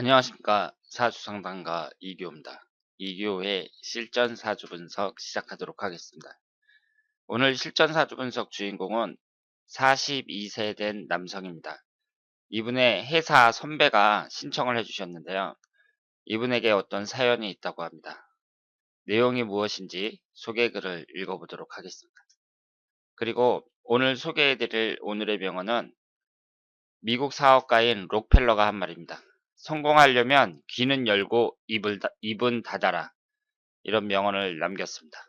안녕하십니까. 사주상담가 이교입니다. 이교의 실전 사주 분석 시작하도록 하겠습니다. 오늘 실전 사주 분석 주인공은 42세 된 남성입니다. 이분의 회사 선배가 신청을 해주셨는데요. 이분에게 어떤 사연이 있다고 합니다. 내용이 무엇인지 소개글을 읽어보도록 하겠습니다. 그리고 오늘 소개해드릴 오늘의 명언은 미국 사업가인 록펠러가 한 말입니다. 성공하려면 귀는 열고 입은 닫아라. 이런 명언을 남겼습니다.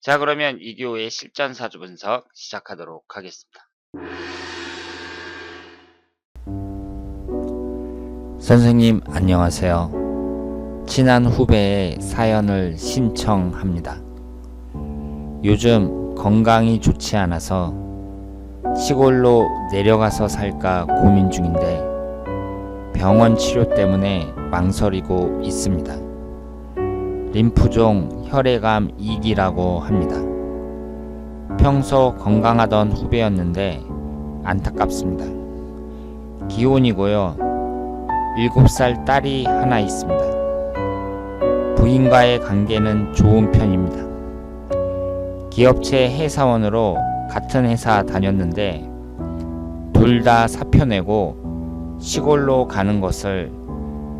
자, 그러면 이교의 실전 사주 분석 시작하도록 하겠습니다. 선생님 안녕하세요. 친한 후배의 사연을 신청합니다. 요즘 건강이 좋지 않아서 시골로 내려가서 살까 고민 중인데 병원 치료 때문에 망설이고 있습니다. 림프종 혈액암 2기라고 합니다. 평소 건강하던 후배였는데 안타깝습니다. 기혼이고요. 7살 딸이 하나 있습니다. 부인과의 관계는 좋은 편입니다. 기업체 회사원으로 같은 회사 다녔는데 둘 다 사표 내고 시골로 가는 것을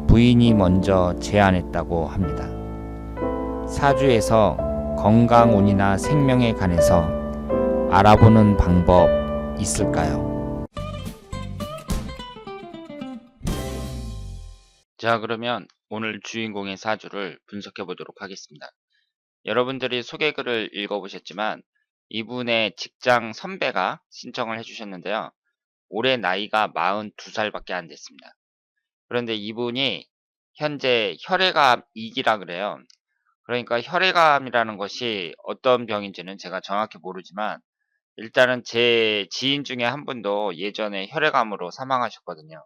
부인이 먼저 제안했다고 합니다. 사주에서 건강운이나 생명에 관해서 알아보는 방법 있을까요? 자, 그러면 오늘 주인공의 사주를 분석해 보도록 하겠습니다. 여러분들이 소개글을 읽어보셨지만 이분의 직장 선배가 신청을 해주셨는데요. 올해 나이가 42살밖에 안 됐습니다. 그런데 이분이 현재 혈액암 2기라 그래요. 그러니까 혈액암이라는 것이 어떤 병인지는 제가 정확히 모르지만 일단은 제 지인 중에 한 분도 예전에 혈액암으로 사망하셨거든요.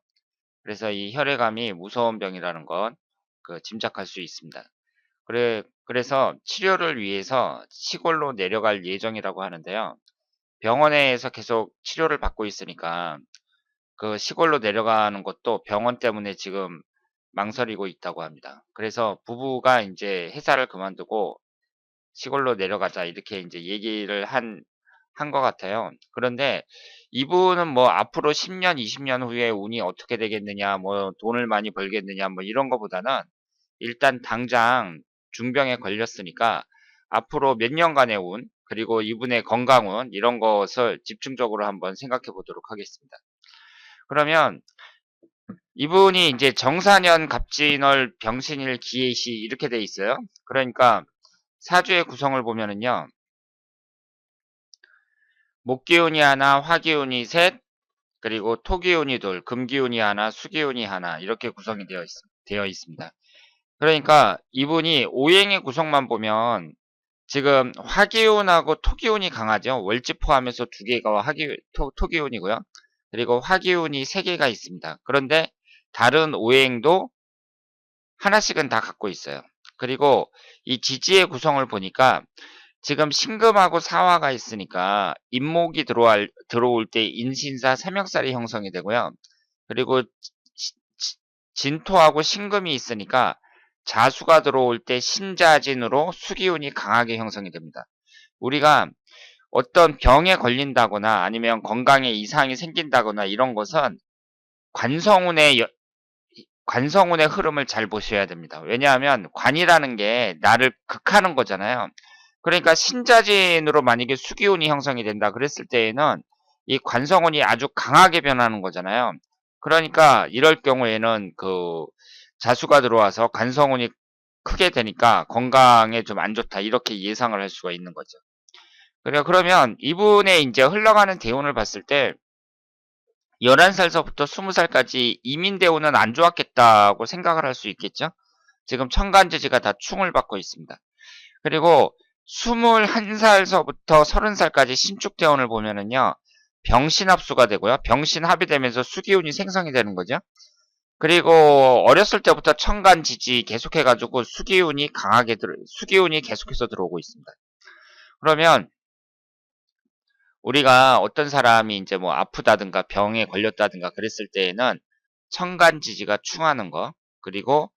그래서 이 혈액암이 무서운 병이라는 건 짐작할 수 있습니다. 그래서 치료를 위해서 시골로 내려갈 예정이라고 하는데요. 병원에서 계속 치료를 받고 있으니까 그 시골로 내려가는 것도 병원 때문에 지금 망설이고 있다고 합니다. 그래서 부부가 이제 회사를 그만두고 시골로 내려가자 이렇게 이제 얘기를 한 것 같아요. 그런데 이분은 뭐 앞으로 10년, 20년 후에 운이 어떻게 되겠느냐, 뭐 돈을 많이 벌겠느냐, 뭐 이런 거보다는 일단 당장 중병에 걸렸으니까 앞으로 몇 년간의 운, 그리고 이분의 건강운, 이런 것을 집중적으로 한번 생각해 보도록 하겠습니다. 그러면 이분이 이제 정사년 갑진월 병신일 기해시 이렇게 돼 있어요. 그러니까 사주의 구성을 보면은요. 목기운이 하나, 화기운이 셋, 그리고 토기운이 둘, 금기운이 하나, 수기운이 하나 이렇게 구성이 되어 있습니다. 그러니까 이분이 오행의 구성만 보면 지금 화기운하고 토기운이 강하죠. 월지 포함해서 두 개가 토기운이고요. 그리고 화기운이 세 개가 있습니다. 그런데 다른 오행도 하나씩은 다 갖고 있어요. 그리고 이 지지의 구성을 보니까 지금 신금하고 사화가 있으니까 인목이 들어올 때 인신사 삼역살이 형성이 되고요. 그리고 진토하고 신금이 있으니까 자수가 들어올 때 신자진으로 수기운이 강하게 형성이 됩니다. 우리가 어떤 병에 걸린다거나 아니면 건강에 이상이 생긴다거나 이런 것은 관성운의 흐름을 잘 보셔야 됩니다. 왜냐하면 관이라는 게 나를 극하는 거잖아요. 그러니까 신자진으로 만약에 수기운이 형성이 된다 그랬을 때에는 이 관성운이 아주 강하게 변하는 거잖아요. 그러니까 이럴 경우에는 자수가 들어와서 관성운이 크게 되니까 건강에 좀 안 좋다 이렇게 예상을 할 수가 있는 거죠. 그러면 이분의 이제 흘러가는 대운을 봤을 때 11살서부터 20살까지 이민 대운은 안 좋았겠다고 생각을 할 수 있겠죠. 지금 천간지지가 다 충을 받고 있습니다. 그리고 21살서부터 30살까지 신축대운을 보면은요. 병신합수가 되고요. 병신합이 되면서 수기운이 생성이 되는 거죠. 그리고 어렸을 때부터 천간지지 계속해가지고 수기운이 계속해서 들어오고 있습니다. 그러면 우리가 어떤 사람이 이제 뭐 아프다든가 병에 걸렸다든가 그랬을 때에는 천간지지가 충하는 거, 그리고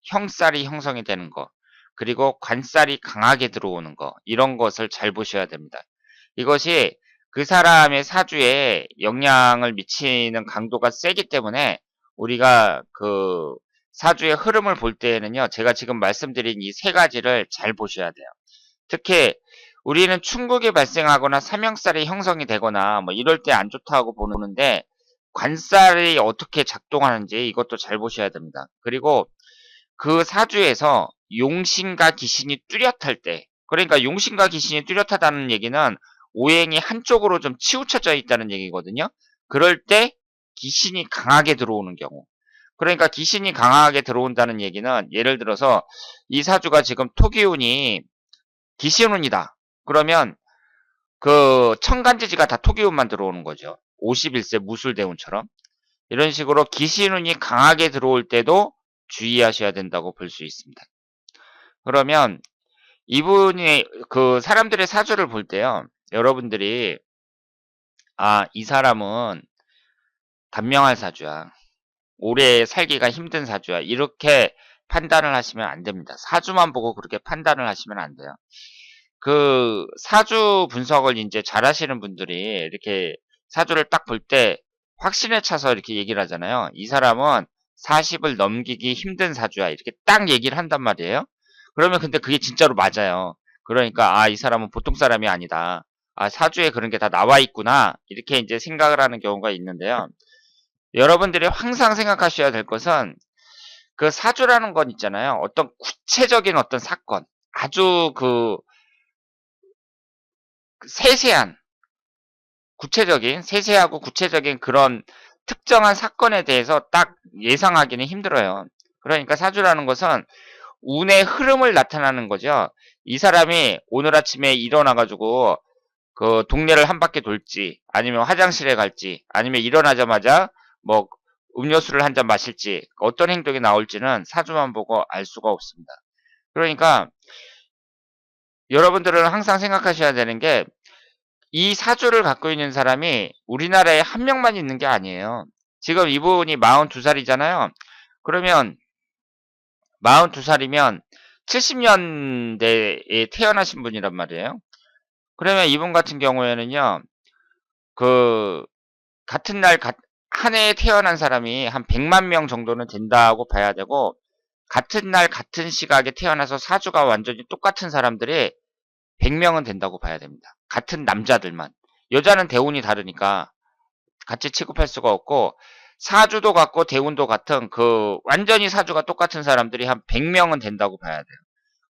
형살이 형성이 되는 거, 그리고 관살이 강하게 들어오는 거, 이런 것을 잘 보셔야 됩니다. 이것이 그 사람의 사주에 영향을 미치는 강도가 세기 때문에 우리가 그 사주의 흐름을 볼 때에는요, 제가 지금 말씀드린 이 세 가지를 잘 보셔야 돼요. 특히 우리는 충국이 발생하거나 삼형살이 형성이 되거나 뭐 이럴 때 안 좋다고 보는데, 관살이 어떻게 작동하는지 이것도 잘 보셔야 됩니다. 그리고 그 사주에서 용신과 기신이 뚜렷할 때, 그러니까 용신과 기신이 뚜렷하다는 얘기는 오행이 한쪽으로 좀 치우쳐져 있다는 얘기거든요. 그럴 때 기신이 강하게 들어오는 경우, 그러니까 기신이 강하게 들어온다는 얘기는, 예를 들어서 이 사주가 지금 토기운이 기신운이다. 그러면 그 천간지지가 다 토기운만 들어오는 거죠. 51세 무술대운처럼. 이런 식으로 기신운이 강하게 들어올 때도 주의하셔야 된다고 볼 수 있습니다. 그러면 이분이 그 사람들의 사주를 볼 때요, 여러분들이 이 사람은 단명할 사주야, 오래 살기가 힘든 사주야, 이렇게 판단을 하시면 안 됩니다. 사주만 보고 그렇게 판단을 하시면 안 돼요. 그 사주 분석을 이제 잘 하시는 분들이 이렇게 사주를 딱 볼 때 확신에 차서 이렇게 얘기를 하잖아요. 이 사람은 40을 넘기기 힘든 사주야, 이렇게 딱 얘기를 한단 말이에요. 그러면 근데 그게 진짜로 맞아요. 그러니까 이 사람은 보통 사람이 아니다, 사주에 그런 게 다 나와 있구나, 이렇게 이제 생각을 하는 경우가 있는데요. 여러분들이 항상 생각하셔야 될 것은, 그 사주라는 건 있잖아요, 어떤 구체적인 어떤 사건, 아주 그 세세한 세세하고 구체적인 그런 특정한 사건에 대해서 딱 예상하기는 힘들어요. 그러니까 사주라는 것은 운의 흐름을 나타나는 거죠. 이 사람이 오늘 아침에 일어나가지고 그 동네를 한 바퀴 돌지, 아니면 화장실에 갈지, 아니면 일어나자마자 뭐 음료수를 한 잔 마실지, 어떤 행동이 나올지는 사주만 보고 알 수가 없습니다. 그러니까 여러분들은 항상 생각하셔야 되는 게, 이 사주를 갖고 있는 사람이 우리나라에 한 명만 있는 게 아니에요. 지금 이분이 42살이잖아요. 그러면 42살이면 70년대에 태어나신 분이란 말이에요. 그러면 이분 같은 경우에는요, 그 같은 날 한 해에 태어난 사람이 한 100만 명 정도는 된다고 봐야 되고, 같은 날 같은 시각에 태어나서 사주가 완전히 똑같은 사람들이 100명은 된다고 봐야 됩니다. 같은 남자들만. 여자는 대운이 다르니까 같이 취급할 수가 없고, 사주도 같고 대운도 같은 그 완전히 사주가 똑같은 사람들이 한 100명은 된다고 봐야 돼요.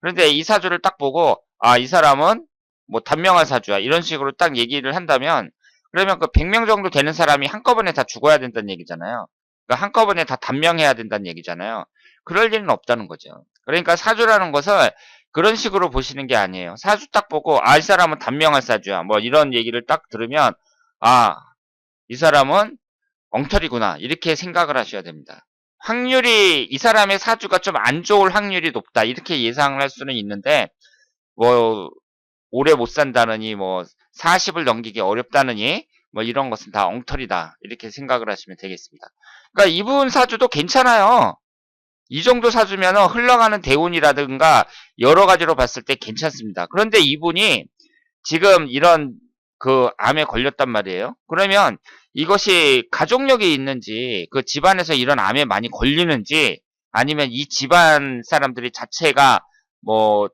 그런데 이 사주를 딱 보고 이 사람은 뭐 단명한 사주야, 이런 식으로 딱 얘기를 한다면, 그러면 그 100명 정도 되는 사람이 한꺼번에 다 죽어야 된다는 얘기잖아요. 그러니까 한꺼번에 다 단명해야 된다는 얘기잖아요. 그럴 일은 없다는 거죠. 그러니까 사주라는 것을 그런 식으로 보시는 게 아니에요. 사주 딱 보고 이 사람은 단명한 사주야, 뭐 이런 얘기를 딱 들으면 이 사람은 엉터리구나, 이렇게 생각을 하셔야 됩니다. 확률이, 이 사람의 사주가 좀 안 좋을 확률이 높다, 이렇게 예상을 할 수는 있는데, 뭐 오래 못 산다느니, 뭐 40을 넘기기 어렵다느니, 뭐 이런 것은 다 엉터리다, 이렇게 생각을 하시면 되겠습니다. 그러니까 이분 사주도 괜찮아요. 이 정도 사주면 흘러가는 대운이라든가 여러 가지로 봤을 때 괜찮습니다. 그런데 이분이 지금 이런 그 암에 걸렸단 말이에요. 그러면 이것이 가족력이 있는지, 그 집안에서 이런 암에 많이 걸리는지, 아니면 이 집안 사람들이 자체가 뭐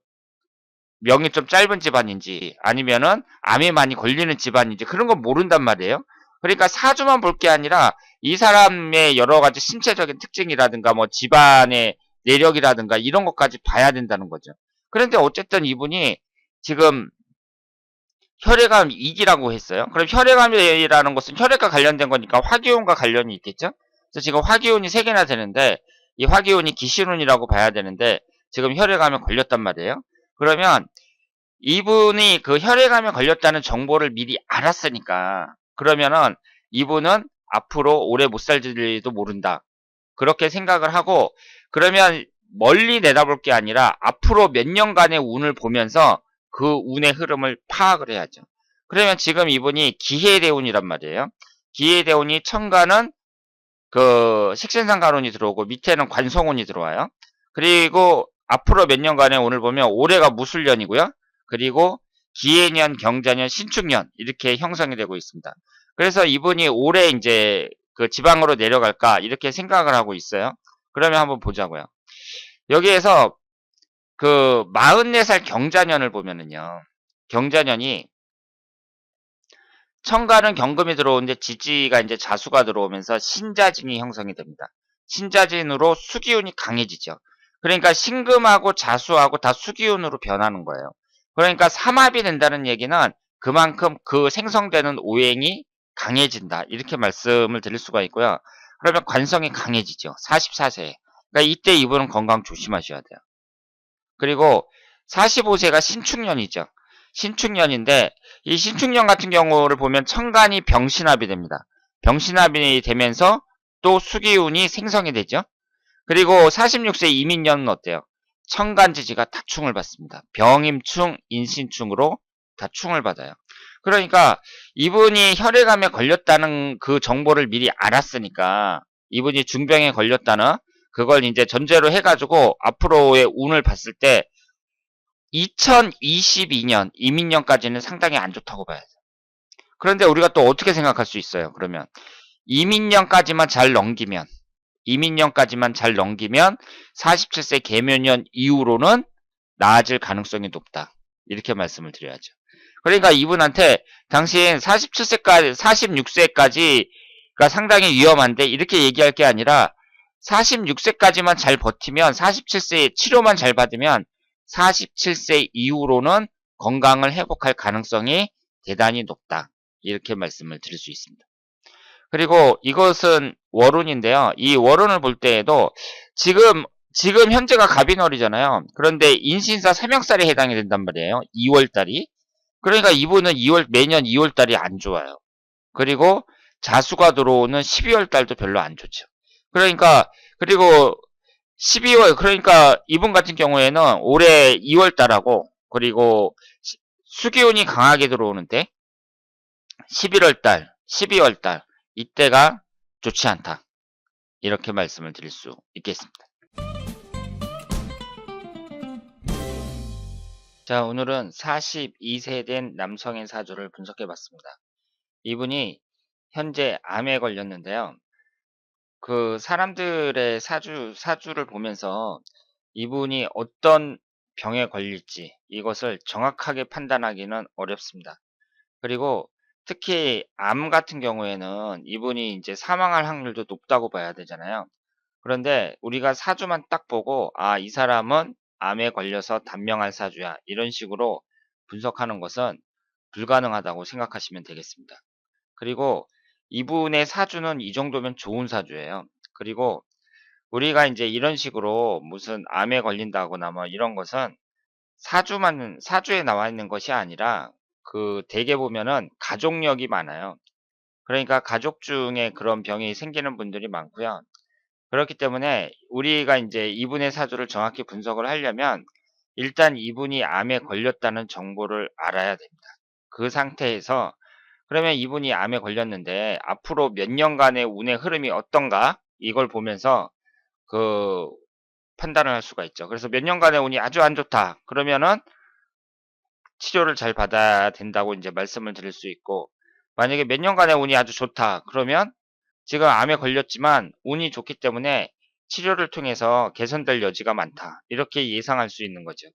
명이 좀 짧은 집안인지, 아니면은 암에 많이 걸리는 집안인지, 그런 건 모른단 말이에요. 그러니까 사주만 볼 게 아니라 이 사람의 여러 가지 신체적인 특징이라든가 뭐 집안의 내력이라든가 이런 것까지 봐야 된다는 거죠. 그런데 어쨌든 이분이 지금 혈액암 2기라고 했어요. 그럼 혈액암이라는 것은 혈액과 관련된 거니까 화기운과 관련이 있겠죠? 그래서 지금 화기운이 3개나 되는데, 이 화기운이 기신운이라고 봐야 되는데, 지금 혈액암에 걸렸단 말이에요. 그러면 이분이 그 혈액암에 걸렸다는 정보를 미리 알았으니까, 그러면은 이분은 앞으로 오래 못 살지도 모른다, 그렇게 생각을 하고, 그러면 멀리 내다볼 게 아니라 앞으로 몇 년간의 운을 보면서 그 운의 흐름을 파악을 해야죠. 그러면 지금 이분이 기해대운이란 말이에요. 기해대운이 천간은 그 식신상가론이 들어오고 밑에는 관성운이 들어와요. 그리고 앞으로 몇 년간에 오늘 보면 올해가 무술년이고요. 그리고 기해년, 경자년, 신축년 이렇게 형성이 되고 있습니다. 그래서 이분이 올해 이제 그 지방으로 내려갈까 이렇게 생각을 하고 있어요. 그러면 한번 보자고요. 여기에서 그 44살 경자년을 보면은요. 경자년이 천간은 경금이 들어오는데 지지가 이제 자수가 들어오면서 신자진이 형성이 됩니다. 신자진으로 수기운이 강해지죠. 그러니까 신금하고 자수하고 다 수기운으로 변하는 거예요. 그러니까 삼합이 된다는 얘기는 그만큼 그 생성되는 오행이 강해진다. 이렇게 말씀을 드릴 수가 있고요. 그러면 관성이 강해지죠. 44세에. 그러니까 이때 이분은 건강 조심하셔야 돼요. 그리고 45세가 신축년이죠. 신축년인데 이 신축년 같은 경우를 보면 천간이 병신합이 됩니다. 병신합이 되면서 또 수기운이 생성이 되죠. 그리고 46세 이민년은 어때요? 천간지지가 다충을 받습니다. 병임충, 인신충으로 다충을 받아요. 그러니까 이분이 혈액암에 걸렸다는 그 정보를 미리 알았으니까 이분이 중병에 걸렸다는 그걸 이제 전제로 해가지고 앞으로의 운을 봤을 때 2022년 이민년까지는 상당히 안 좋다고 봐야죠. 그런데 우리가 또 어떻게 생각할 수 있어요? 그러면 이민년까지만 잘 넘기면 이민년까지만 잘 넘기면 47세 계묘년 이후로는 나아질 가능성이 높다. 이렇게 말씀을 드려야죠. 그러니까 이분한테 당신 47세까지 46세까지가 상당히 위험한데 이렇게 얘기할 게 아니라 46세까지만 잘 버티면 47세에 치료만 잘 받으면 47세 이후로는 건강을 회복할 가능성이 대단히 높다. 이렇게 말씀을 드릴 수 있습니다. 그리고 이것은 월운인데요. 이 월운을 볼 때에도 지금 현재가 갑인월이잖아요. 그런데 인신사 3명살에 해당이 된단 말이에요. 2월달이. 그러니까 이분은 매년 2월달이 안 좋아요. 그리고 자수가 들어오는 12월달도 별로 안 좋죠. 그리고 12월, 그러니까 이분 같은 경우에는 올해 2월달하고 그리고 수기운이 강하게 들어오는데 11월달, 12월달 이때가 좋지 않다. 이렇게 말씀을 드릴 수 있겠습니다. 자, 오늘은 42세 된 남성의 사주를 분석해 봤습니다. 이분이 현재 암에 걸렸는데요. 그 사람들의 사주를 보면서 이분이 어떤 병에 걸릴지 이것을 정확하게 판단하기는 어렵습니다. 그리고 특히 암 같은 경우에는 이분이 이제 사망할 확률도 높다고 봐야 되잖아요. 그런데 우리가 사주만 딱 보고 이 사람은 암에 걸려서 단명할 사주야. 이런 식으로 분석하는 것은 불가능하다고 생각하시면 되겠습니다. 그리고 이분의 사주는 이 정도면 좋은 사주예요. 그리고 우리가 이제 이런 식으로 무슨 암에 걸린다거나 뭐 이런 것은 사주에 나와 있는 것이 아니라 그 대개 보면은 가족력이 많아요. 그러니까 가족 중에 그런 병이 생기는 분들이 많고요. 그렇기 때문에 우리가 이제 이분의 사주를 정확히 분석을 하려면 일단 이분이 암에 걸렸다는 정보를 알아야 됩니다. 그 상태에서 그러면 이분이 암에 걸렸는데 앞으로 몇 년간의 운의 흐름이 어떤가 이걸 보면서 그 판단을 할 수가 있죠. 그래서 몇 년간의 운이 아주 안 좋다. 그러면은 치료를 잘 받아야 된다고 이제 말씀을 드릴 수 있고 만약에 몇 년간의 운이 아주 좋다. 그러면 지금 암에 걸렸지만 운이 좋기 때문에 치료를 통해서 개선될 여지가 많다. 이렇게 예상할 수 있는 거죠.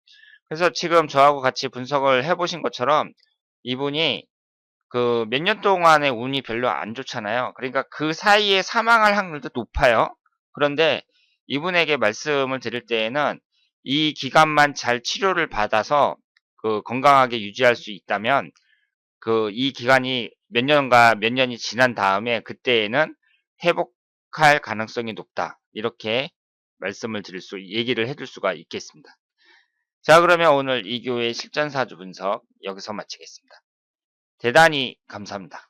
그래서 지금 저하고 같이 분석을 해보신 것처럼 이분이 그 몇 년 동안의 운이 별로 안 좋잖아요. 그러니까 그 사이에 사망할 확률도 높아요. 그런데 이분에게 말씀을 드릴 때에는 이 기간만 잘 치료를 받아서 그 건강하게 유지할 수 있다면 그 이 기간이 몇 년이 지난 다음에 그때에는 회복할 가능성이 높다. 이렇게 얘기를 해줄 수가 있겠습니다. 자, 그러면 오늘 이교의 실전사주 분석 여기서 마치겠습니다. 대단히 감사합니다.